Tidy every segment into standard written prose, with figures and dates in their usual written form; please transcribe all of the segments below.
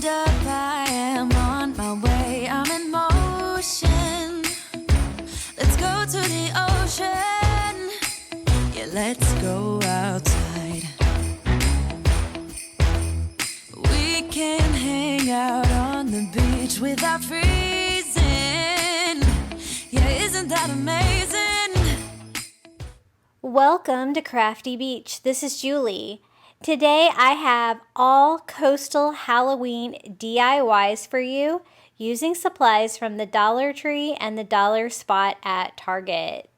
hold up, I am on my way, I'm in motion. Let's go to the ocean, yeah, let's go outside. We can hang out on the beach without freezing, yeah, isn't that amazing? Welcome to Crafty Beach. This is Julie. Today I have all coastal Halloween DIYs for you using supplies from the Dollar Tree and the Dollar Spot at Target.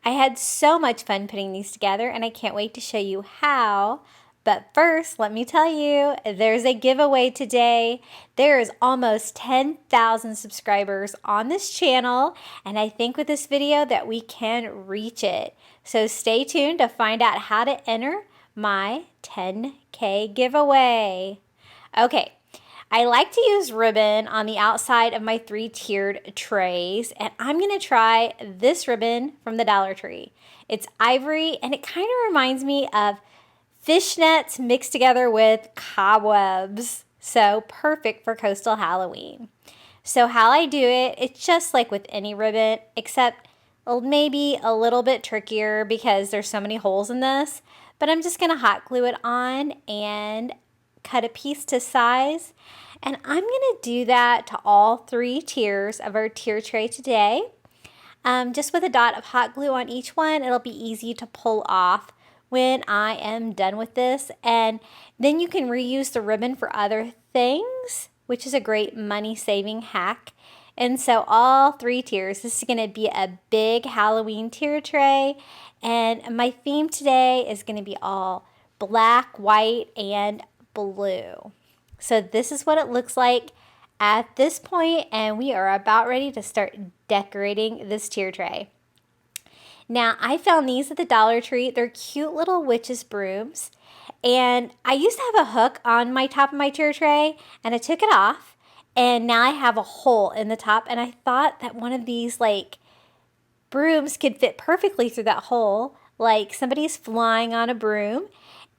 I had so much fun putting these together and I can't wait to show you how. But first, let me tell you, there's a giveaway today. There is almost 10,000 subscribers on this channel, and I think with this video that we can reach it. So stay tuned to find out how to enter my 10K giveaway. Okay, I like to use ribbon on the outside of my 3-tiered trays, and I'm going to try this ribbon from the Dollar Tree. It's ivory, and it kind of reminds me of fishnets mixed together with cobwebs. So perfect for coastal Halloween. So how I do it, it's just like with any ribbon, except maybe a little bit trickier because there's so many holes in this. But I'm just going to hot glue it on and cut a piece to size. And I'm going to do that to all 3 tiers of our tier tray today. Just with a dot of hot glue on each one, it'll be easy to pull off when I am done with this. And then you can reuse the ribbon for other things, which is a great money saving hack. And so all 3 tiers, this is going to be a big Halloween tier tray. And my theme today is going to be all black, white, and blue. So this is what it looks like at this point, and we are about ready to start decorating this tier tray. Now, I found these at the Dollar Tree. They're cute little witch's brooms. And I used to have a hook on my top of my tier tray, and I took it off. And now I have a hole in the top. And I thought that one of these, brooms could fit perfectly through that hole. Like somebody's flying on a broom.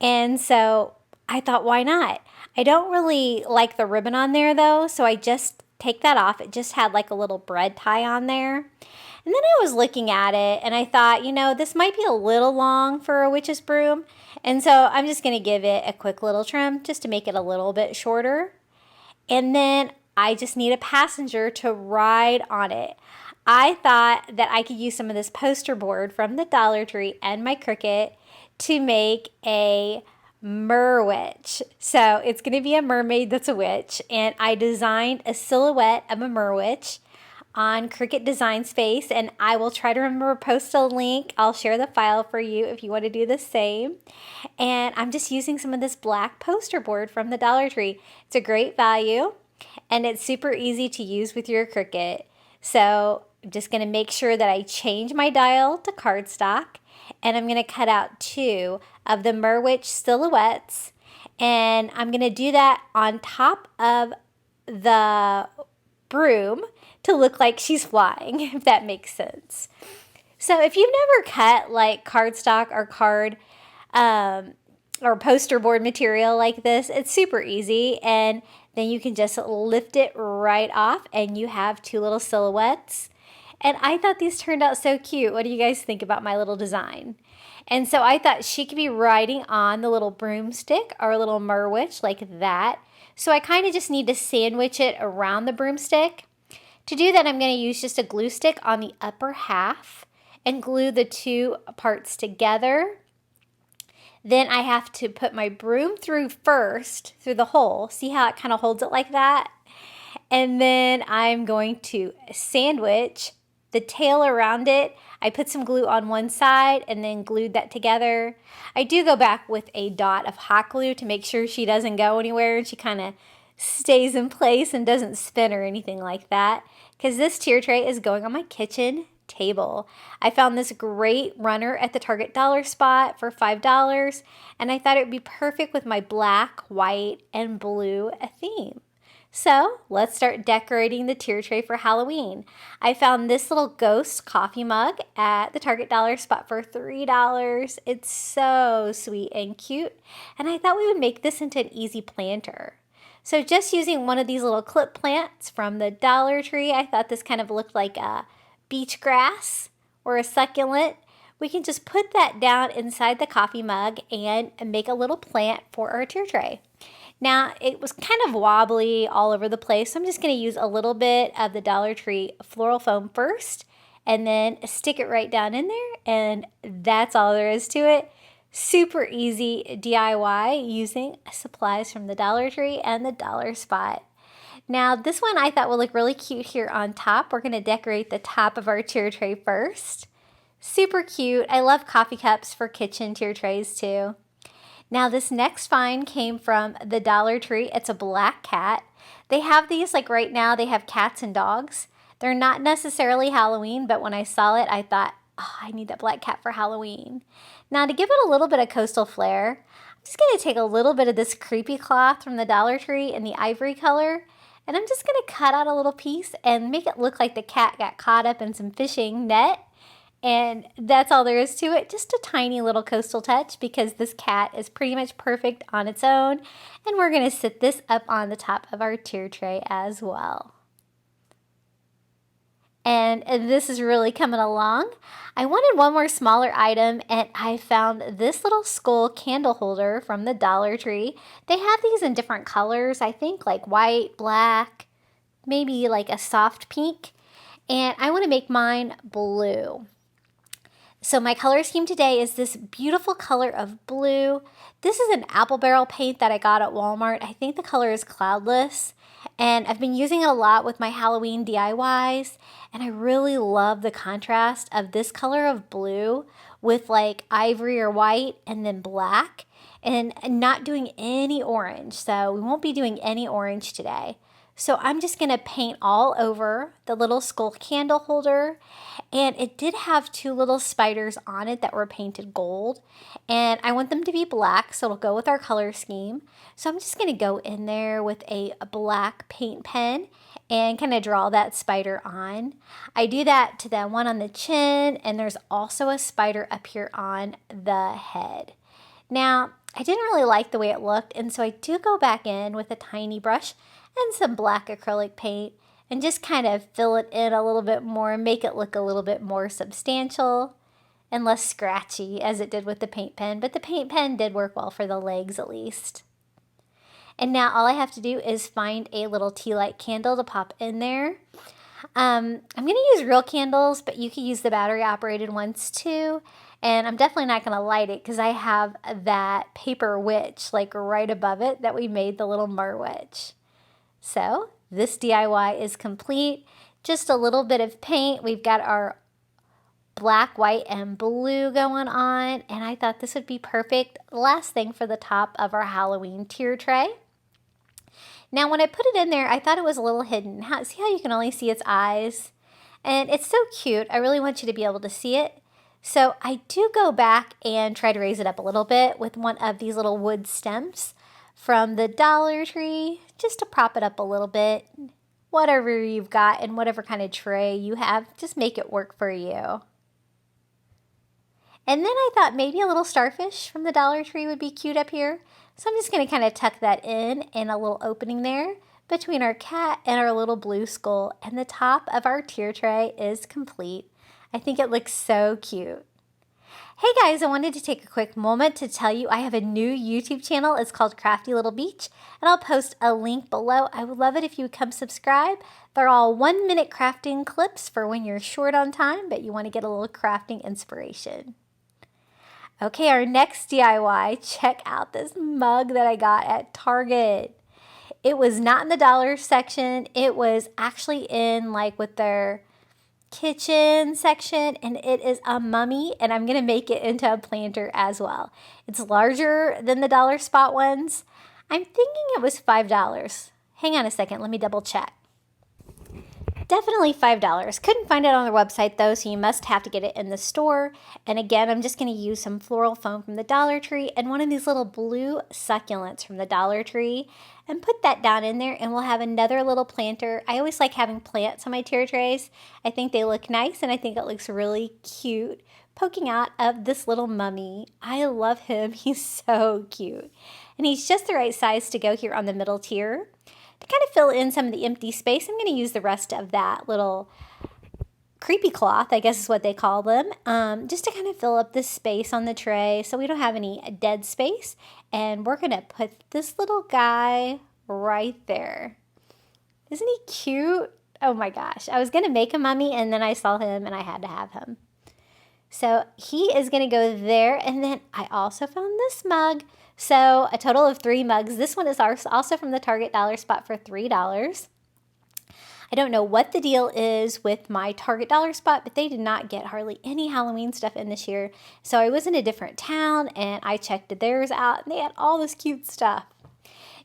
And so I thought, why not? I don't really like the ribbon on there, though. So I just take that off. It just had like a little bread tie on there. And then I was looking at it and I thought, this might be a little long for a witch's broom. And so I'm just going to give it a quick little trim just to make it a little bit shorter. And then I just need a passenger to ride on it. I thought that I could use some of this poster board from the Dollar Tree and my Cricut to make a Merwitch. So it's going to be a mermaid that's a witch. And I designed a silhouette of a Merwitch on Cricut Design Space, and I will try to remember to post a link. I'll share the file for you if you want to do the same. And I'm just using some of this black poster board from the Dollar Tree. It's a great value, and it's super easy to use with your Cricut. So I'm just going to make sure that I change my dial to cardstock, and I'm going to cut out 2 of the Merwitch silhouettes, and I'm going to do that on top of the broom to look like she's flying, if that makes sense. So if you've never cut like cardstock or card or poster board material like this, it's super easy, and then you can just lift it right off and you have 2 little silhouettes. And I thought these turned out so cute. What do you guys think about my little design? And so I thought she could be riding on the little broomstick or a little Merwitch like that. So I kind of just need to sandwich it around the broomstick. To do that, I'm going to use just a glue stick on the upper half and glue the 2 parts together. Then I have to put my broom through first, through the hole. See how it kind of holds it like that? And then I'm going to sandwich the tail around it. I put some glue on one side and then glued that together. I do go back with a dot of hot glue to make sure she doesn't go anywhere and she kind of stays in place and doesn't spin or anything like that, because this tier tray is going on my kitchen table. I found this great runner at the Target Dollar Spot for $5, and I thought it would be perfect with my black, white, and blue theme. So let's start decorating the tier tray for Halloween. I found this little ghost coffee mug at the Target Dollar Spot for $3. It's so sweet and cute, and I thought we would make this into an easy planter. So just using one of these little clip plants from the Dollar Tree, I thought this kind of looked like a beach grass or a succulent. We can just put that down inside the coffee mug and make a little plant for our tier tray. Now, it was kind of wobbly all over the place, so I'm just going to use a little bit of the Dollar Tree floral foam first and then stick it right down in there, and that's all there is to it. Super easy DIY using supplies from the Dollar Tree and the Dollar Spot. Now, this one I thought would look really cute here on top. We're going to decorate the top of our tier tray first. Super cute. I love coffee cups for kitchen tier trays too. Now, this next find came from the Dollar Tree. It's a black cat. They have these, like right now, they have cats and dogs. They're not necessarily Halloween, but when I saw it, I thought, oh, I need that black cat for Halloween. Now, to give it a little bit of coastal flair, I'm just going to take a little bit of this creepy cloth from the Dollar Tree in the ivory color, and I'm just going to cut out a little piece and make it look like the cat got caught up in some fishing net. And that's all there is to it, just a tiny little coastal touch because this cat is pretty much perfect on its own. And we're going to sit this up on the top of our tier tray as well. And this is really coming along. I wanted one more smaller item, and I found this little skull candle holder from the Dollar Tree. They have these in different colors, I think like white, black, maybe like a soft pink. And I want to make mine blue. So my color scheme today is this beautiful color of blue. This is an apple barrel paint that I got at Walmart. I think the color is Cloudless. And I've been using it a lot with my Halloween DIYs. And I really love the contrast of this color of blue with like ivory or white and then black. And not doing any orange. So we won't be doing any orange today. So I'm just going to paint all over the little skull candle holder. And it did have two little spiders on it that were painted gold. And I want them to be black, so it'll go with our color scheme. So I'm just going to go in there with a black paint pen and kind of draw that spider on. I do that to the one on the chin, and there's also a spider up here on the head. Now, I didn't really like the way it looked, and so I do go back in with a tiny brush and some black acrylic paint and just kind of fill it in a little bit more and make it look a little bit more substantial and less scratchy as it did with the paint pen. But the paint pen did work well for the legs at least. And now all I have to do is find a little tea light candle to pop in there. I'm going to use real candles, but you can use the battery operated ones too. And I'm definitely not going to light it because I have that paper witch like right above it that we made the little Merwitch. So this DIY is complete. Just a little bit of paint. We've got our black, white, and blue going on. And I thought this would be perfect. Last thing for the top of our Halloween tier tray. Now when I put it in there, I thought it was a little hidden. See how you can only see its eyes? And it's so cute. I really want you to be able to see it. So I do go back and try to raise it up a little bit with one of these little wood stems from the Dollar Tree, just to prop it up a little bit. Whatever you've got and whatever kind of tray you have, just make it work for you. And then I thought maybe a little starfish from the Dollar Tree would be cute up here. So I'm just going to kind of tuck that in a little opening there between our cat and our little blue skull. And the top of our tier tray is complete. I think it looks so cute. Hey guys, I wanted to take a quick moment to tell you I have a new YouTube channel. It's called Crafty Little Beach, and I'll post a link below. I would love it if you would come subscribe. They're all 1-minute crafting clips for when you're short on time, but you want to get a little crafting inspiration. Okay, our next DIY, check out this mug that I got at Target. It was not in the dollar section. It was actually in like with their kitchen section, and it is a mummy, and I'm gonna make it into a planter as well. It's larger than the dollar spot ones. I'm thinking it was $5. Hang on a second, let me double check. Definitely $5. Couldn't find it on their website though, so you must have to get it in the store. And again, I'm just going to use some floral foam from the Dollar Tree and one of these little blue succulents from the Dollar Tree and put that down in there, and we'll have another little planter. I always like having plants on my tier trays. I think they look nice, and I think it looks really cute poking out of this little mummy. I love him. He's so cute. And he's just the right size to go here on the middle tier. To kind of fill in some of the empty space, I'm going to use the rest of that little creepy cloth, I guess is what they call them, just to kind of fill up this space on the tray so we don't have any dead space. And we're going to put this little guy right there. Isn't he cute? Oh my gosh. I was going to make a mummy and then I saw him and I had to have him. So he is going to go there. And then I also found this mug. So a total of 3 mugs. This one is also from the Target dollar spot for $3. I don't know what the deal is with my Target dollar spot, but they did not get hardly any Halloween stuff in this year. So I was in a different town and I checked theirs out and they had all this cute stuff.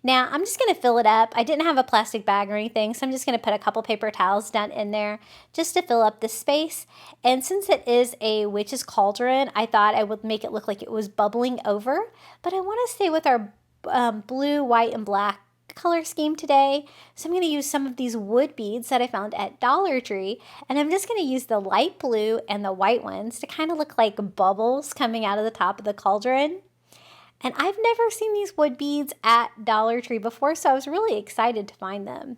Now I'm just going to fill it up. I didn't have a plastic bag or anything, so I'm just going to put a couple paper towels down in there just to fill up the space. And since it is a witch's cauldron, I thought I would make it look like it was bubbling over. But I want to stay with our blue, white, and black color scheme today. So I'm going to use some of these wood beads that I found at Dollar Tree, and I'm just going to use the light blue and the white ones to kind of look like bubbles coming out of the top of the cauldron. And I've never seen these wood beads at Dollar Tree before, so I was really excited to find them.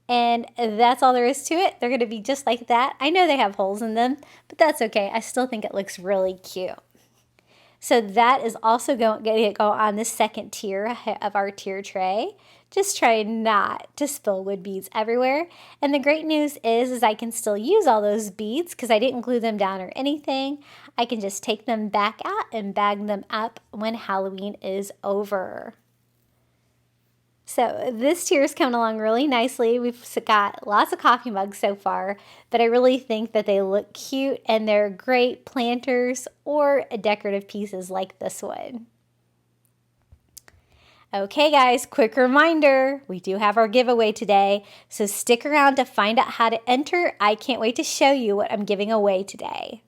And that's all there is to it. They're going to be just like that. I know they have holes in them, but that's okay. I still think it looks really cute. So that is also going to go on the second tier of our tier tray. Just try not to spill wood beads everywhere. And the great news is I can still use all those beads because I didn't glue them down or anything. I can just take them back out and bag them up when Halloween is over. So this tier is coming along really nicely. We've got lots of coffee mugs so far, but I really think that they look cute and they're great planters or decorative pieces like this one. Okay guys, quick reminder, we do have our giveaway today, so stick around to find out how to enter. I can't wait to show you what I'm giving away today.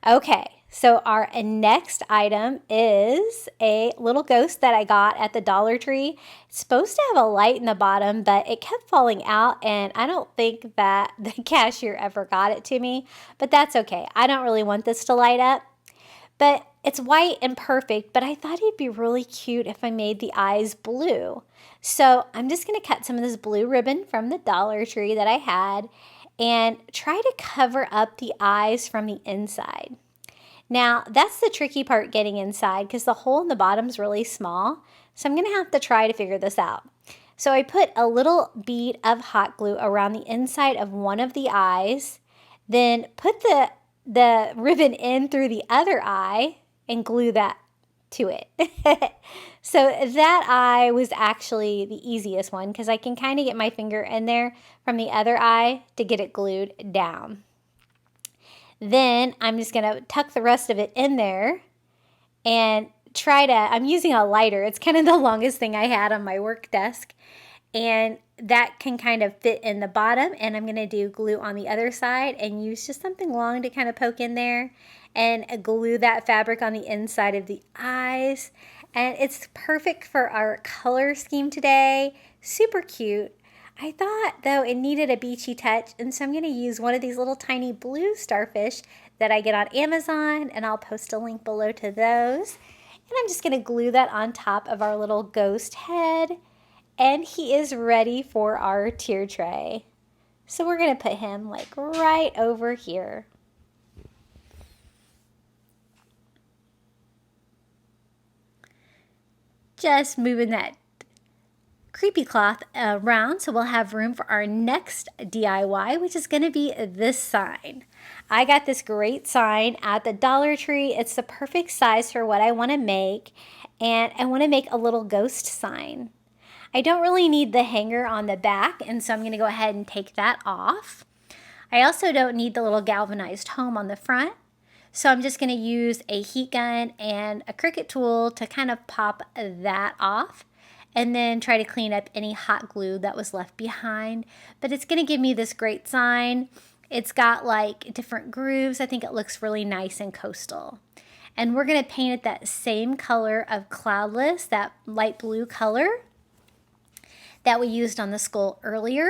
Okay. So our next item is a little ghost that I got at the Dollar Tree. It's supposed to have a light in the bottom, but it kept falling out, and I don't think that the cashier ever got it to me, but that's okay. I don't really want this to light up, but it's white and perfect, but I thought it'd be really cute if I made the eyes blue. So I'm just going to cut some of this blue ribbon from the Dollar Tree that I had and try to cover up the eyes from the inside. Now, that's the tricky part, getting inside, because the hole in the bottom is really small. So I'm going to have to try to figure this out. So I put a little bead of hot glue around the inside of one of the eyes, then put the ribbon in through the other eye and glue that to it. So that eye was actually the easiest one because I can kind of get my finger in there from the other eye to get it glued down. Then I'm just going to tuck the rest of it in there and I'm using a lighter. It's kind of the longest thing I had on my work desk. And that can kind of fit in the bottom. And I'm going to do glue on the other side and use just something long to kind of poke in there and glue that fabric on the inside of the eyes. And it's perfect for our color scheme today. Super cute. I thought, though, it needed a beachy touch, and so I'm going to use one of these little tiny blue starfish that I get on Amazon, and I'll post a link below to those. And I'm just going to glue that on top of our little ghost head, and he is ready for our tier tray. So we're going to put him like right over here. Just moving that creepy cloth around so we'll have room for our next DIY, which is going to be this sign. I got this great sign at the Dollar Tree. It's the perfect size for what I want to make, and I want to make a little ghost sign. I don't really need the hanger on the back, and so I'm going to go ahead and take that off. I also don't need the little galvanized home on the front, so I'm just going to use a heat gun and a Cricut tool to kind of pop that off, and then try to clean up any hot glue that was left behind. But it's going to give me this great sign. It's got like different grooves. I think it looks really nice and coastal. And we're going to paint it that same color of Cloudless, that light blue color that we used on the skull earlier.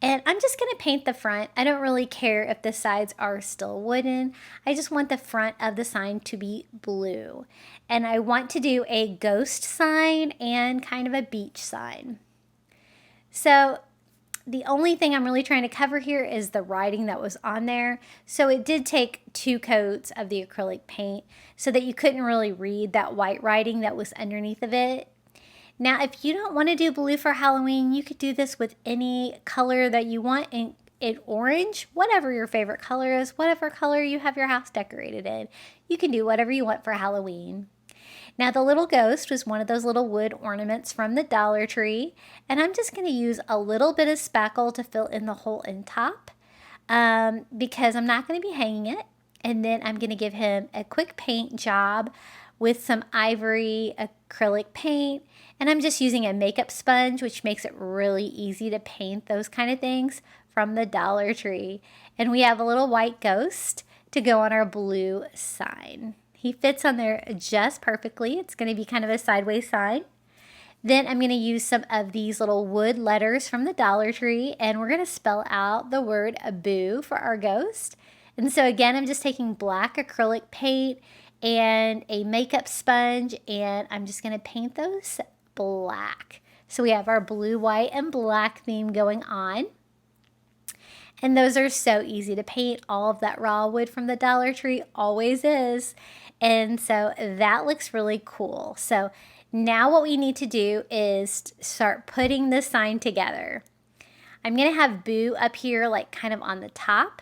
And I'm just going to paint the front. I don't really care if the sides are still wooden. I just want the front of the sign to be blue. And I want to do a ghost sign and kind of a beach sign. So the only thing I'm really trying to cover here is the writing that was on there. So it did take 2 coats of the acrylic paint so that you couldn't really read that white writing that was underneath of it. Now, if you don't want to do blue for Halloween, you could do this with any color that you want in orange, whatever your favorite color is, whatever color you have your house decorated in. You can do whatever you want for Halloween. Now, the little ghost was one of those little wood ornaments from the Dollar Tree, and I'm just going to use a little bit of spackle to fill in the hole in top because I'm not going to be hanging it. And then I'm going to give him a quick paint job with some ivory acrylic paint. And I'm just using a makeup sponge, which makes it really easy to paint those kind of things from the Dollar Tree. And we have a little white ghost to go on our blue sign. He fits on there just perfectly. It's going to be kind of a sideways sign. Then I'm going to use some of these little wood letters from the Dollar Tree, and we're going to spell out the word boo for our ghost. And so again, I'm just taking black acrylic paint and a makeup sponge, and I'm just going to paint those black. So we have our blue, white, and black theme going on. And those are so easy to paint. All of that raw wood from the Dollar Tree always is. And so that looks really cool. So now what we need to do is start putting the sign together. I'm going to have Boo up here like kind of on the top.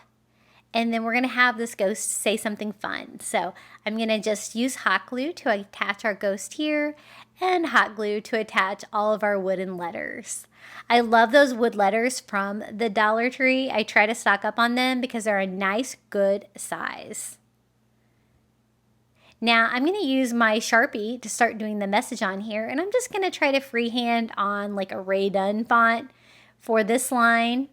And then we're going to have this ghost say something fun. So I'm going to just use hot glue to attach our ghost here and hot glue to attach all of our wooden letters. I love those wood letters from the Dollar Tree. I try to stock up on them because they're a nice, good size. Now I'm going to use my Sharpie to start doing the message on here. And I'm just going to try to freehand on like a Ray Dunn font for this line.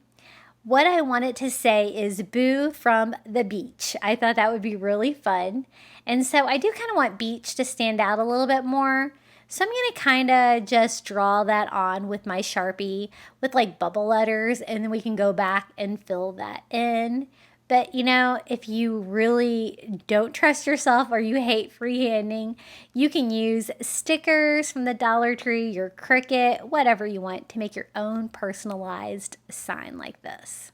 What I wanted to say is Boo from the beach. I thought that would be really fun. And so I do kind of want beach to stand out a little bit more. So I'm going to kind of just draw that on with my Sharpie with like bubble letters, and then we can go back and fill that in. But you know, if you really don't trust yourself or you hate freehanding, you can use stickers from the Dollar Tree, your Cricut, whatever you want to make your own personalized sign like this.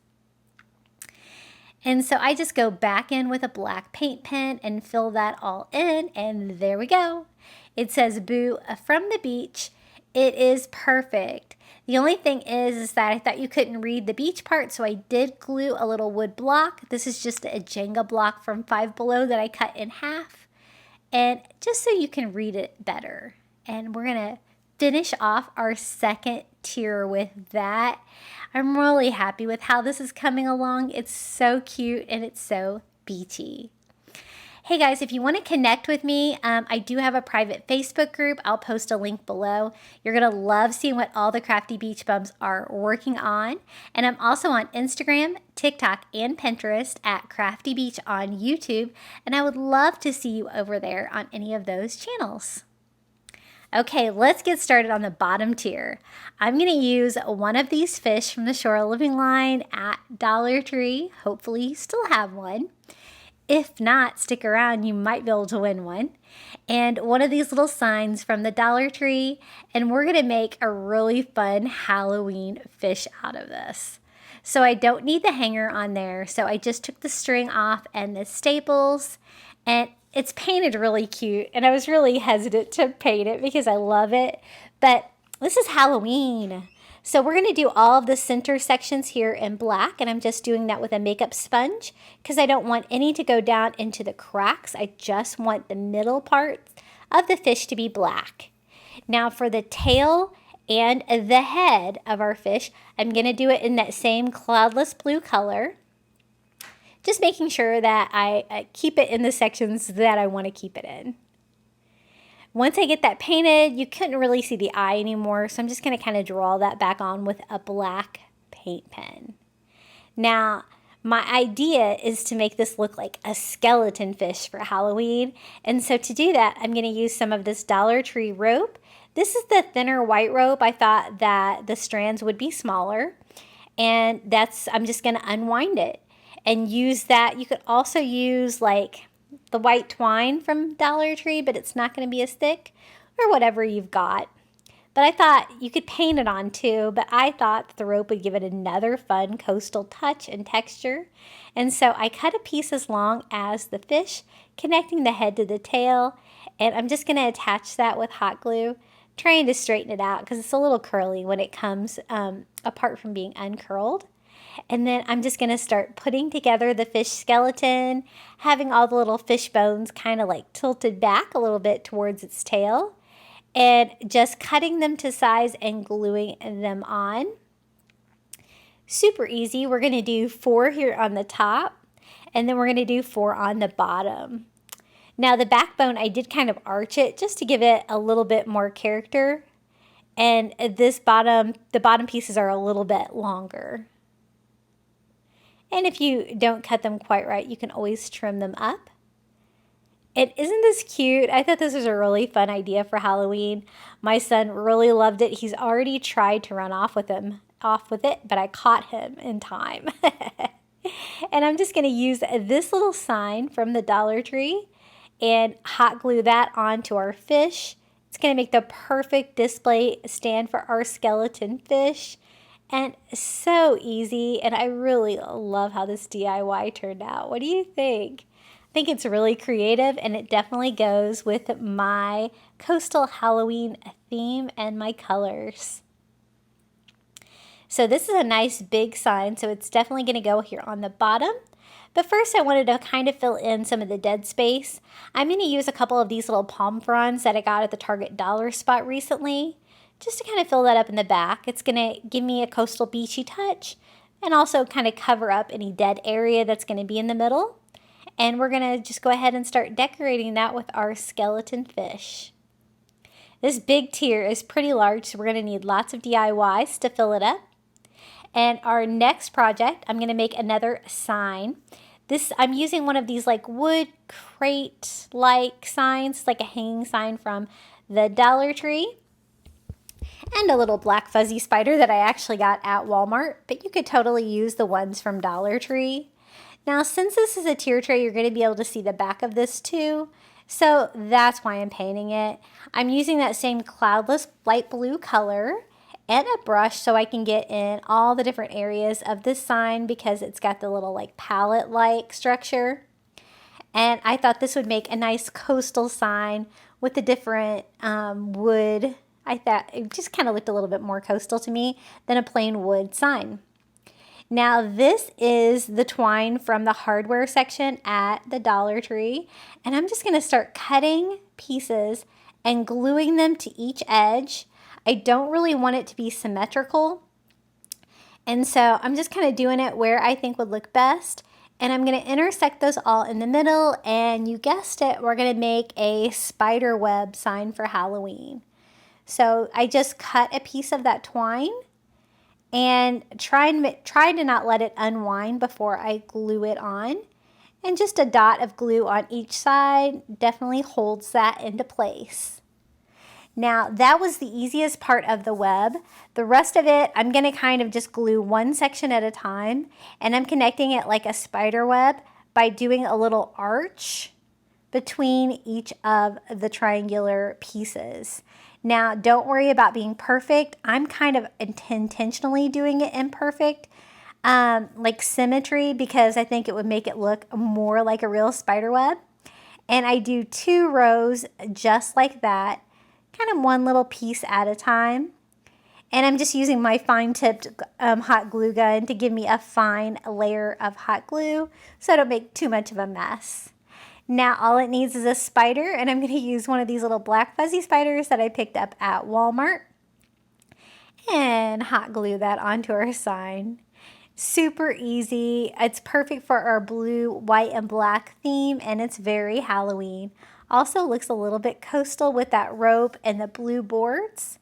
And so I just go back in with a black paint pen and fill that all in, and there we go. It says Boo from the beach. It is perfect. The only thing is that I thought you couldn't read the beach part, so I did glue a little wood block. This is just a Jenga block from Five Below that I cut in half, and just so you can read it better. And we're going to finish off our second tier with that. I'm really happy with how this is coming along. It's so cute and it's so beachy. Hey guys, if you want to connect with me, I do have a private Facebook group. I'll post a link below. You're going to love seeing what all the Crafty Beach Bums are working on. And I'm also on Instagram, TikTok, and Pinterest at Crafty Beach on YouTube. And I would love to see you over there on any of those channels. Okay, let's get started on the bottom tier. I'm going to use one of these fish from the Shore Living line at Dollar Tree. Hopefully you still have one. If not, stick around, you might be able to win one. And one of these little signs from the Dollar Tree, and we're going to make a really fun Halloween fish out of this. So I don't need the hanger on there, so I just took the string off and the staples, and it's painted really cute, and I was really hesitant to paint it because I love it, but this is Halloween. So we're going to do all of the center sections here in black, and I'm just doing that with a makeup sponge because I don't want any to go down into the cracks. I just want the middle part of the fish to be black. Now for the tail and the head of our fish, I'm going to do it in that same cloudless blue color, just making sure that I keep it in the sections that I want to keep it in. Once I get that painted, you couldn't really see the eye anymore, so I'm just going to kind of draw that back on with a black paint pen. Now, my idea is to make this look like a skeleton fish for Halloween, and so to do that, I'm going to use some of this Dollar Tree rope. This is the thinner white rope. I thought that the strands would be smaller, And I'm just going to unwind it and use that. You could also use like the white twine from Dollar Tree, but it's not going to be as thick, or whatever you've got. But I thought you could paint it on too, but I thought that the rope would give it another fun coastal touch and texture. And so I cut a piece as long as the fish, connecting the head to the tail. And I'm just going to attach that with hot glue, trying to straighten it out because it's a little curly when it comes apart from being uncurled. And then I'm just going to start putting together the fish skeleton, having all the little fish bones kind of like tilted back a little bit towards its tail, and just cutting them to size and gluing them on. Super easy. We're going to do 4 here on the top, and then we're going to do 4 on the bottom. Now the backbone, I did kind of arch it just to give it a little bit more character. And the bottom pieces are a little bit longer. And if you don't cut them quite right, you can always trim them up. And isn't this cute? I thought this was a really fun idea for Halloween. My son really loved it. He's already tried to run off with it, but I caught him in time. And I'm just going to use this little sign from the Dollar Tree and hot glue that onto our fish. It's going to make the perfect display stand for our skeleton fish. And so easy, and I really love how this DIY turned out. What do you think? I think it's really creative, and it definitely goes with my coastal Halloween theme and my colors. So this is a nice big sign, so it's definitely going to go here on the bottom. But first I wanted to kind of fill in some of the dead space. I'm going to use a couple of these little palm fronds that I got at the Target dollar spot recently, just to kind of fill that up in the back. It's going to give me a coastal beachy touch and also kind of cover up any dead area that's going to be in the middle. And we're going to just go ahead and start decorating that with our skeleton fish. This big tier is pretty large, so we're going to need lots of DIYs to fill it up. And our next project, I'm going to make another sign. I'm using one of these like wood crate-like signs, like a hanging sign from the Dollar Tree. And a little black fuzzy spider that I actually got at Walmart, but you could totally use the ones from Dollar Tree. Now, since this is a tier tray, you're going to be able to see the back of this too, so that's why I'm painting it. I'm using that same cloudless light blue color and a brush so I can get in all the different areas of this sign because it's got the little like palette-like structure. And I thought this would make a nice coastal sign with the different wood. I thought it just kind of looked a little bit more coastal to me than a plain wood sign. Now this is the twine from the hardware section at the Dollar Tree, and I'm just going to start cutting pieces and gluing them to each edge. I don't really want it to be symmetrical, and so I'm just kind of doing it where I think would look best, and I'm going to intersect those all in the middle, and you guessed it, we're going to make a spider web sign for Halloween. So I just cut a piece of that twine and try to not let it unwind before I glue it on. And just a dot of glue on each side definitely holds that into place. Now that was the easiest part of the web. The rest of it, I'm going to kind of just glue one section at a time, and I'm connecting it like a spider web by doing a little arch between each of the triangular pieces. Now, don't worry about being perfect. I'm kind of intentionally doing it imperfect, like symmetry, because I think it would make it look more like a real spider web. And I do 2 rows just like that, kind of one little piece at a time. And I'm just using my fine-tipped hot glue gun to give me a fine layer of hot glue so I don't make too much of a mess. Now all it needs is a spider, and I'm going to use one of these little black fuzzy spiders that I picked up at Walmart and hot glue that onto our sign. Super easy. It's perfect for our blue, white, and black theme, and it's very Halloween. Also looks a little bit coastal with that rope and the blue boards.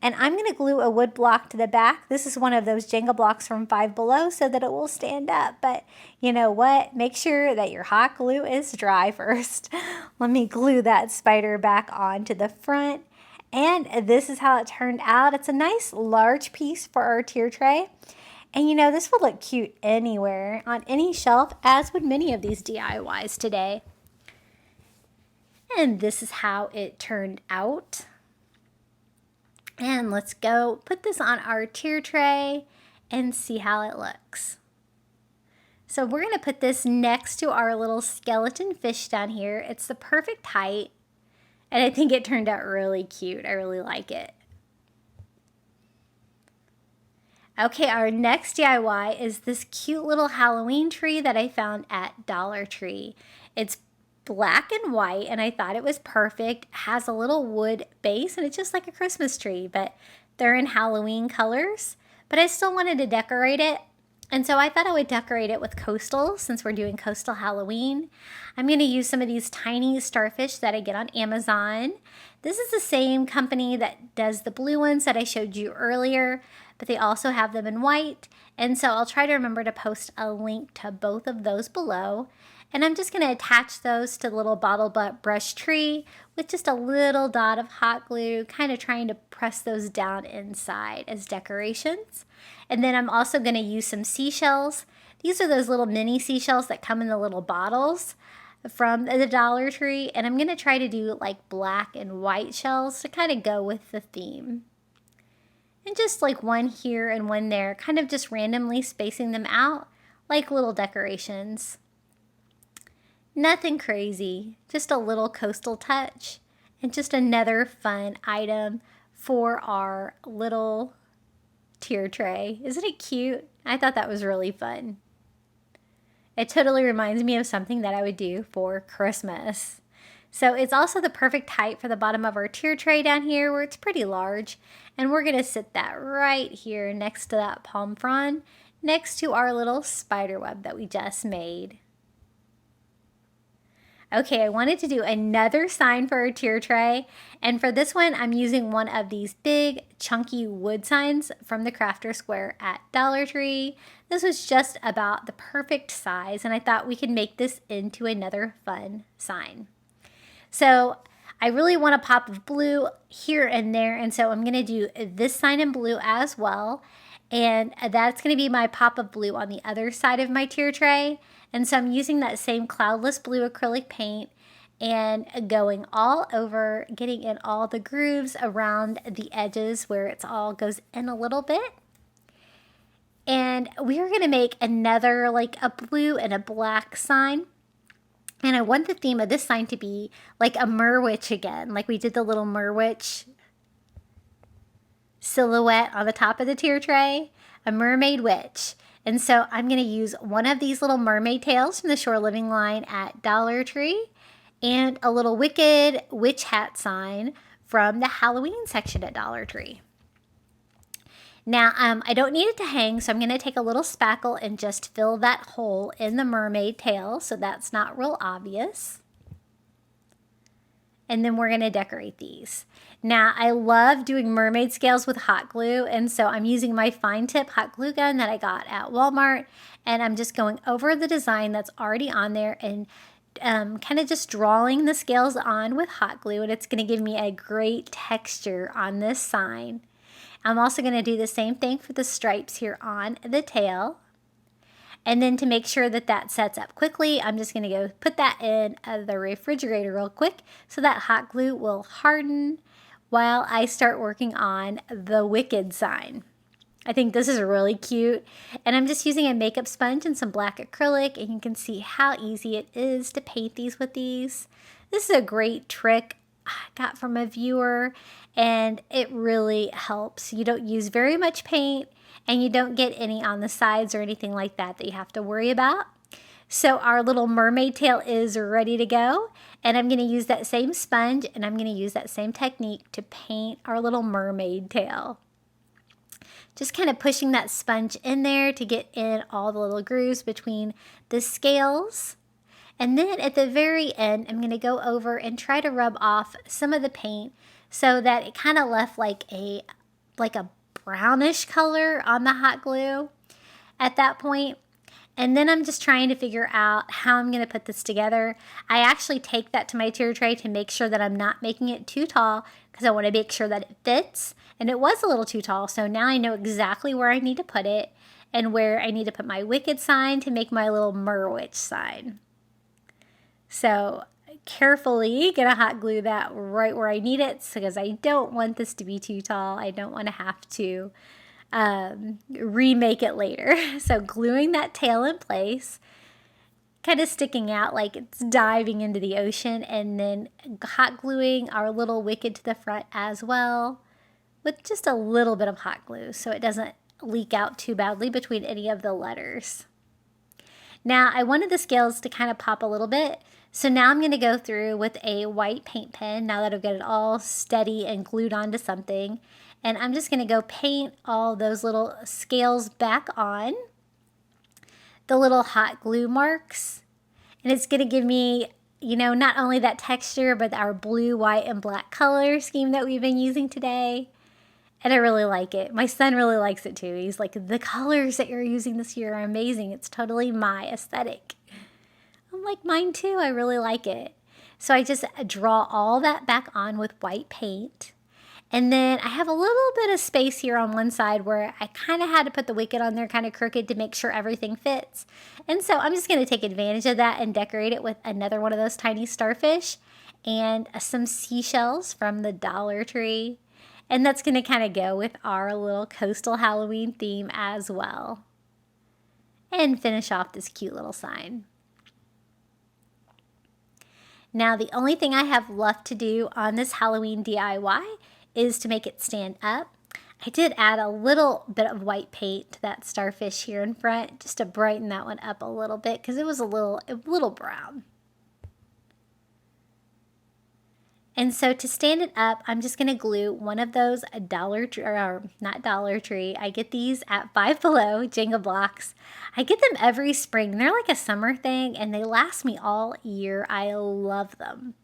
And I'm going to glue a wood block to the back. This is one of those Jenga blocks from Five Below so that it will stand up. But you know what? Make sure that your hot glue is dry first. Let me glue that spider back onto the front. And this is how it turned out. It's a nice large piece for our tier tray. And you know, this would look cute anywhere, on any shelf, as would many of these DIYs today. And this is how it turned out. And let's go put this on our tier tray and see how it looks. So we're going to put this next to our little skeleton fish down here. It's the perfect height, and I think it turned out really cute. I really like it. Okay, our next DIY is this cute little Halloween tree that I found at Dollar Tree. It's black and white, and I thought it was perfect. It has a little wood base, and it's just like a Christmas tree, but they're in Halloween colors. But I still wanted to decorate it, and so I thought I would decorate it with coastal since we're doing coastal Halloween. I'm going to use some of these tiny starfish that I get on Amazon. This is the same company that does the blue ones that I showed you earlier, but they also have them in white. And so I'll try to remember to post a link to both of those below. And I'm just going to attach those to the little bottle brush tree with just a little dot of hot glue, kind of trying to press those down inside as decorations. And then I'm also going to use some seashells. These are those little mini seashells that come in the little bottles from the Dollar Tree. And I'm going to try to do like black and white shells to kind of go with the theme. And just like one here and one there, kind of just randomly spacing them out like little decorations. Nothing crazy, just a little coastal touch and just another fun item for our little tier tray. Isn't it cute? I thought that was really fun. It totally reminds me of something that I would do for Christmas. So it's also the perfect height for the bottom of our tier tray down here where it's pretty large. And we're going to sit that right here next to that palm frond, next to our little spider web that we just made. Okay, I wanted to do another sign for our tier tray, and for this one, I'm using one of these big, chunky wood signs from the Crafter Square at Dollar Tree. This was just about the perfect size, and I thought we could make this into another fun sign. So I really want a pop of blue here and there, and so I'm going to do this sign in blue as well, and that's going to be my pop of blue on the other side of my tier tray. And so I'm using that same cloudless blue acrylic paint and going all over, getting in all the grooves around the edges where it all goes in a little bit. And we are going to make another like a blue and a black sign. And I want the theme of this sign to be like a Merwitch again, like we did the little Merwitch silhouette on the top of the tier tray, a mermaid witch. And so I'm going to use one of these little mermaid tails from the Shore Living line at Dollar Tree and a little wicked witch hat sign from the Halloween section at Dollar Tree. Now, I don't need it to hang, so I'm going to take a little spackle and just fill that hole in the mermaid tail so that's not real obvious. And then we're going to decorate these. Now, I love doing mermaid scales with hot glue, and so I'm using my fine tip hot glue gun that I got at Walmart, and I'm just going over the design that's already on there and kind of just drawing the scales on with hot glue, and it's going to give me a great texture on this sign. I'm also going to do the same thing for the stripes here on the tail. And then to make sure that that sets up quickly, I'm just going to go put that in the refrigerator real quick so that hot glue will harden while I start working on the wicked sign. I think this is really cute, and I'm just using a makeup sponge and some black acrylic, and you can see how easy it is to paint these with these. This is a great trick I got from a viewer, and it really helps. You don't use very much paint, and you don't get any on the sides or anything like that that you have to worry about. So our little mermaid tail is ready to go, and I'm going to use that same sponge and I'm going to use that same technique to paint our little mermaid tail. Just kind of pushing that sponge in there to get in all the little grooves between the scales. And then at the very end, I'm going to go over and try to rub off some of the paint so that it kind of left like a brownish color on the hot glue at that point. And then I'm just trying to figure out how I'm going to put this together. I actually take that to my tier tray to make sure that I'm not making it too tall because I want to make sure that it fits. And it was a little too tall, so now I know exactly where I need to put it. and where I need to put my wicked sign to make my little Merwitch sign. So carefully gonna hot glue that right where I need it because I don't want this to be too tall. I don't want to have to remake it later. So gluing that tail in place, kind of sticking out like it's diving into the ocean, and then hot gluing our little wicked to the front as well with just a little bit of hot glue so it doesn't leak out too badly between any of the letters. Now I wanted the scales to kind of pop a little bit, so now I'm going to go through with a white paint pen now that I've got it all steady and glued onto something, and I'm just going to go paint all those little scales back on the little hot glue marks, and it's going to give me, you know, not only that texture but our blue, white, and black color scheme that we've been using today. And I really like it. My son really likes it too. He's like, the colors that you're using this year are amazing. It's totally my aesthetic. I'm like, mine too. I really like it. So I just draw all that back on with white paint. And then I have a little bit of space here on one side where I kind of had to put the wicked on there kind of crooked to make sure everything fits. And so I'm just going to take advantage of that and decorate it with another one of those tiny starfish and some seashells from the Dollar Tree. And that's going to kind of go with our little coastal Halloween theme as well. And finish off this cute little sign. Now the only thing I have left to do on this Halloween DIY is to make it stand up. I did add a little bit of white paint to that starfish here in front just to brighten that one up a little bit because it was a little brown. And so to stand it up, I'm just going to glue one of those I get these at Five Below Jenga blocks. I get them every spring. They're like a summer thing and they last me all year. I love them.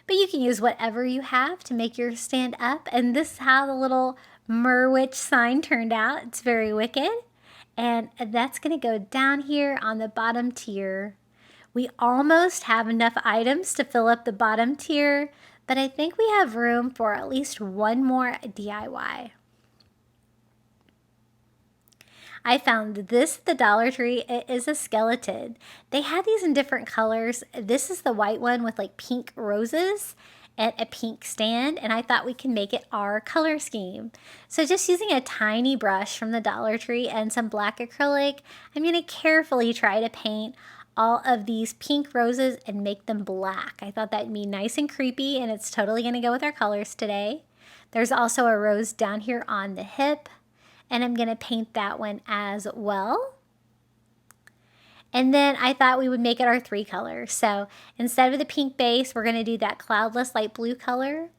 But you can use whatever you have to make yours stand up. And this is how the little Merwitch sign turned out. It's very wicked. And that's going to go down here on the bottom tier. We almost have enough items to fill up the bottom tier, but I think we have room for at least one more DIY. I found this at the Dollar Tree. It is a skeleton. They had these in different colors. This is the white one with like pink roses and a pink stand, and I thought we can make it our color scheme. So just using a tiny brush from the Dollar Tree and some black acrylic, I'm going to carefully try to paint all of these pink roses and make them black. I thought that'd be nice and creepy, and it's totally going to go with our colors today. There's also a rose down here on the hip, and I'm going to paint that one as well. And then I thought we would make it our 3 colors. So instead of the pink base, we're going to do that cloudless light blue color.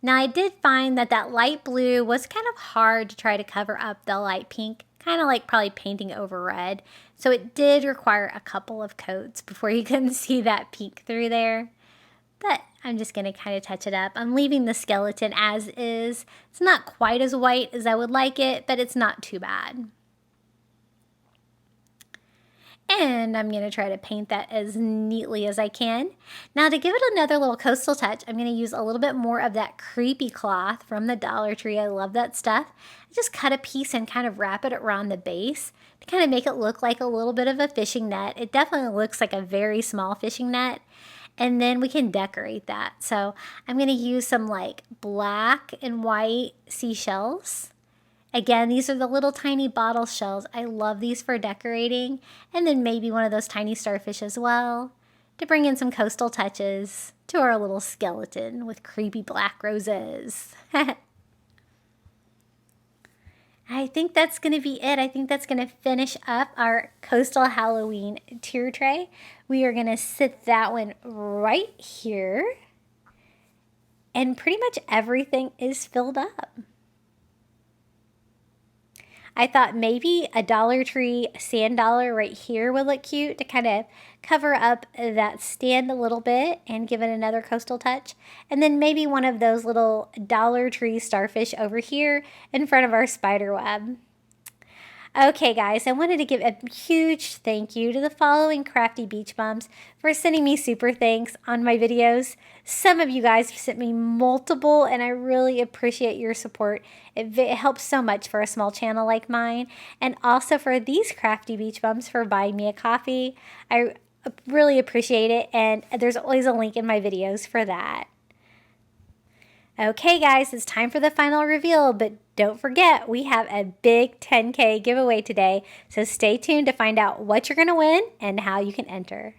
Now I did find that that light blue was kind of hard to try to cover up the light pink, kind of like probably painting over red. So it did require a couple of coats before you can see that pink through there. But I'm just going to kind of touch it up. I'm leaving the skeleton as is. It's not quite as white as I would like it, but it's not too bad. And I'm going to try to paint that as neatly as I can. Now to give it another little coastal touch, I'm going to use a little bit more of that creepy cloth from the Dollar Tree. I love that stuff. I just cut a piece and kind of wrap it around the base to kind of make it look like a little bit of a fishing net. It definitely looks like a very small fishing net. And then we can decorate that. So I'm going to use some like black and white seashells. Again, these are the little tiny bottle shells. I love these for decorating. And then maybe one of those tiny starfish as well to bring in some coastal touches to our little skeleton with creepy black roses. I think that's going to be it. I think that's going to finish up our coastal Halloween tier tray. We are going to sit that one right here. And pretty much everything is filled up. I thought maybe a Dollar Tree sand dollar right here would look cute to kind of cover up that stand a little bit and give it another coastal touch. And then maybe one of those little Dollar Tree starfish over here in front of our spider web. Okay, guys, I wanted to give a huge thank you to the following Crafty Beach Bums for sending me super thanks on my videos. Some of you guys have sent me multiple, and I really appreciate your support. It helps so much for a small channel like mine, and also for these Crafty Beach Bums for buying me a coffee. I really appreciate it, and there's always a link in my videos for that. Okay, guys, it's time for the final reveal, but don't forget, we have a big 10K giveaway today, so stay tuned to find out what you're going to win and how you can enter.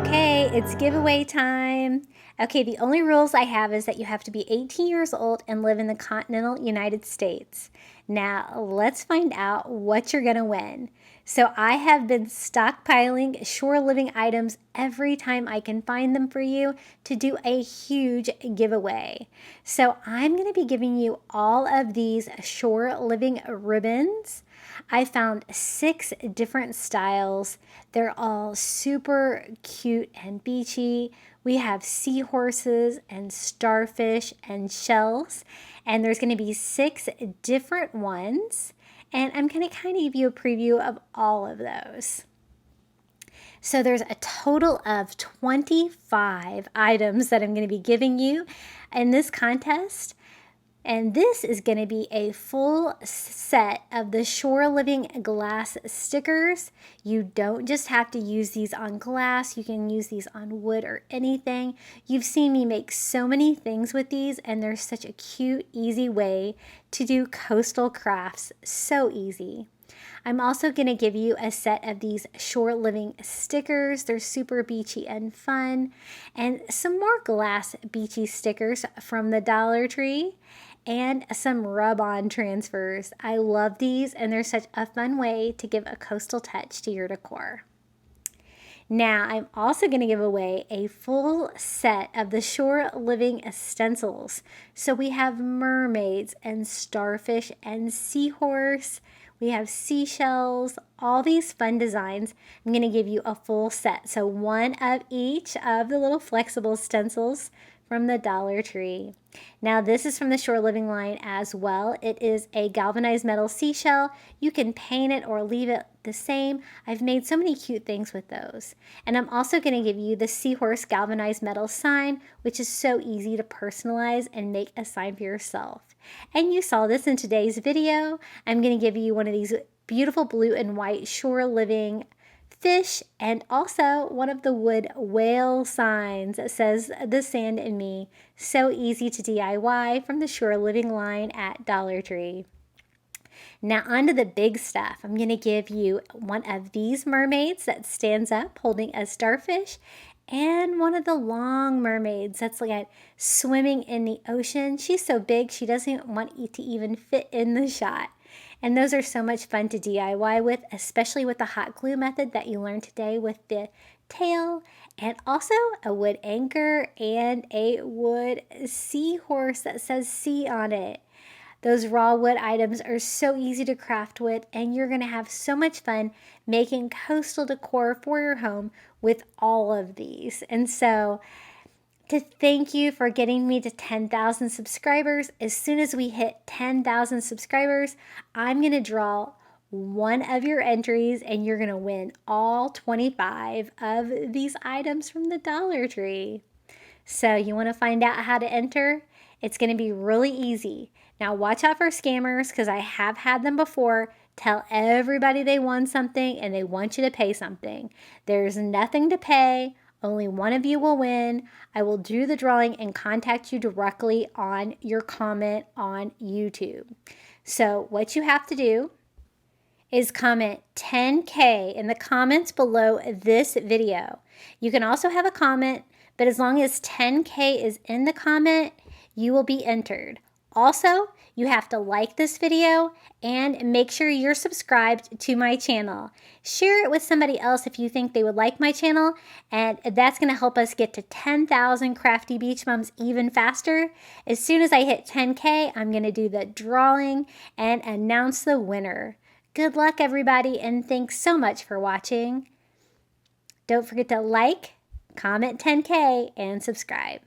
Okay, it's giveaway time. Okay, the only rules I have is that you have to be 18 years old and live in the continental United States. Now, let's find out what you're going to win. So I have been stockpiling shore living items every time I can find them for you to do a huge giveaway. So I'm going to be giving you all of these shore living ribbons. I found 6 different styles. They're all super cute and beachy. We have seahorses and starfish and shells, and there's going to be 6 different ones, and I'm going to kind of give you a preview of all of those. So there's a total of 25 items that I'm going to be giving you in this contest. And this is going to be a full set of the Shore Living glass stickers. You don't just have to use these on glass. You can use these on wood or anything. You've seen me make so many things with these, and they're such a cute, easy way to do coastal crafts. So easy. I'm also going to give you a set of these Shore Living stickers. They're super beachy and fun. And some more glass beachy stickers from the Dollar Tree. And some rub-on transfers. I love these, and they're such a fun way to give a coastal touch to your decor. Now, I'm also going to give away a full set of the Shore Living stencils. So we have mermaids and starfish and seahorse. We have seashells, all these fun designs. I'm going to give you a full set. So one of each of the little flexible stencils from the Dollar Tree. Now this is from the Shore Living line as well. It is a galvanized metal seashell. You can paint it or leave it the same. I've made so many cute things with those. And I'm also going to give you the seahorse galvanized metal sign, which is so easy to personalize and make a sign for yourself. And you saw this in today's video. I'm going to give you one of these beautiful blue and white Shore Living fish, and also one of the wood whale signs that says "The Sand in Me." So easy to DIY from the Shore Living line at Dollar Tree. Now on to the big stuff. I'm going to give you one of these mermaids that stands up holding a starfish, and one of the long mermaids that's like swimming in the ocean. She's so big she doesn't want to even fit in the shot. And those are so much fun to DIY with, especially with the hot glue method that you learned today with the tail, and also a wood anchor and a wood seahorse that says sea on it. Those raw wood items are so easy to craft with, and you're going to have so much fun making coastal decor for your home with all of these. And so to thank you for getting me to 10,000 subscribers. As soon as we hit 10,000 subscribers, I'm going to draw one of your entries, and you're going to win all 25 of these items from the Dollar Tree. So you want to find out how to enter? It's going to be really easy. Now watch out for scammers because I have had them before tell everybody they won something and they want you to pay something. There's nothing to pay. Only one of you will win. I will do the drawing and contact you directly on your comment on YouTube. So what you have to do is comment 10K in the comments below this video. You can also have a comment, but as long as 10K is in the comment, you will be entered. Also, you have to like this video and make sure you're subscribed to my channel. Share it with somebody else if you think they would like my channel, and that's going to help us get to 10,000 Crafty Beach Mums even faster. As soon as I hit 10K, I'm going to do the drawing and announce the winner. Good luck, everybody, and thanks so much for watching. Don't forget to like, comment 10K, and subscribe.